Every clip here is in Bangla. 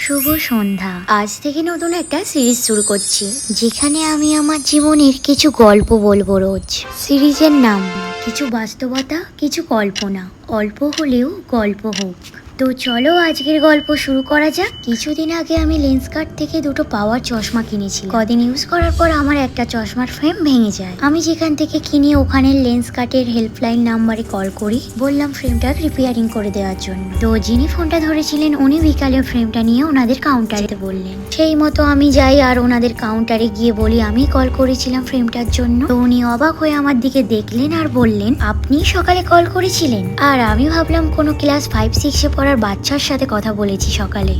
শুভ সন্ধ্যা। আজ থেকে নতুন একটা সিরিজ শুরু করছি, যেখানে আমি আমার জীবনের কিছু গল্প বলবো রোজ। সিরিজের নাম কিছু বাস্তবতা, কিছু কল্পনা, অল্প হলেও গল্প হোক। তো চলো আজকের গল্প শুরু করা যাক। কিছুদিন আগে আমি লেন্সকার্ট থেকে দুটো পাওয়ার চশমা কিনেছি। কদিন ইউজ করার পর আমার একটা চশমার ফ্রেম ভেঙে যায়। আমি যেখান থেকে কিনি ওখানের লেন্সকার্টের হেল্পলাইন নাম্বারে কল করি, বললাম ফ্রেমটা রিপেয়ারিং করে দেওয়ার জন্য। তো যিনি ফোনটা ধরেছিলেন উনি বিকালে ফ্রেমটা নিয়ে ওনাদের কাউন্টারে বললেন। সেই মতো আমি যাই আর ওনাদের কাউন্টারে গিয়ে বলি আমি কল করেছিলাম ফ্রেমটার জন্য। তো উনি অবাক হয়ে আমার দিকে দেখলেন আর বললেন, আপনি সকালে কল করেছিলেন? আর আমি ভাবলাম কোনো ক্লাস 5-6-এ পড়ার বাচ্চার সাথে কথা বলেছি সকালে।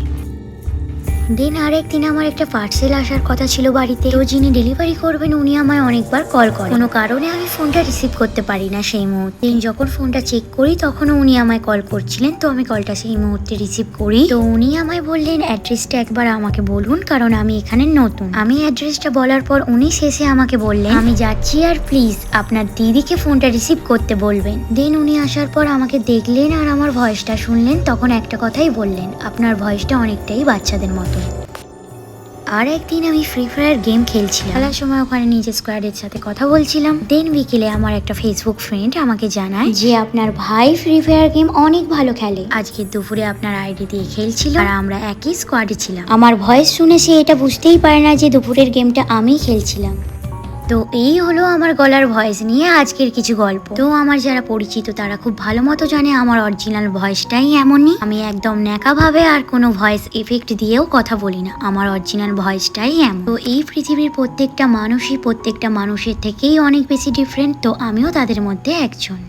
দেন আরেকদিন আমার একটা পার্সেল আসার কথা ছিল বাড়িতে। তো যিনি ডেলিভারি করবেন উনি আমায় অনেকবার কল করেন, কোনো কারণে আমি ফোনটা রিসিভ করতে পারি না সেই মুহূর্তে। যখন ফোনটা চেক করি তখনও উনি আমায় কল করছিলেন। তো আমি কলটা সেই মুহূর্তে রিসিভ করি। তো উনি আমায় বললেন অ্যাড্রেসটা একবার আমাকে বলুন, কারণ আমি এখানে নতুন। আমি অ্যাড্রেসটা বলার পর উনি শেষে আমাকে বললেন আমি যাচ্ছি আর প্লিজ আপনার দিদিকে ফোনটা রিসিভ করতে বলবেন। দেন উনি আসার পর আমাকে দেখলেন আর আমার ভয়েসটা শুনলেন। তখন একটা কথাই বললেন, আপনার ভয়েসটা অনেকটাই বাচ্চাদের মতো। আর একদিন আমি ফ্রি ফায়ার গেম খেলছিলাম, খেলার সময় ওখানে নিজের স্কোয়াডের সাথে কথা বলছিলাম। দেন বিকেলে আমার একটা ফেসবুক ফ্রেন্ড আমাকে জানায় যে আপনার ভাই ফ্রি ফায়ার গেম অনেক ভালো খেলে, আজকে দুপুরে আপনার আইডি দিয়ে খেলছিল আর আমরা একই স্কোয়াডে ছিলাম। আমার ভয়েস শুনে সে এটা বুঝতেই পারে না যে দুপুরের গেমটা আমি খেলছিলাম। তো এই হলো আমার গলার ভয়েস নিয়ে আজকের কিছু গল্প। তো আমার যারা পরিচিত তারা খুব ভালো মতো জানে আমার অরিজিনাল ভয়েসটাই এমনই। আমি একদম ন্যাকা ভাবে আর কোনো ভয়েস এফেক্ট দিয়েও কথা বলি না, আমার অরিজিনাল ভয়েসটাই এমন। তো এই পৃথিবীর প্রত্যেকটা মানুষের থেকেই অনেক বেশি ডিফারেন্ট, তো আমিও তাদের মধ্যে একজন।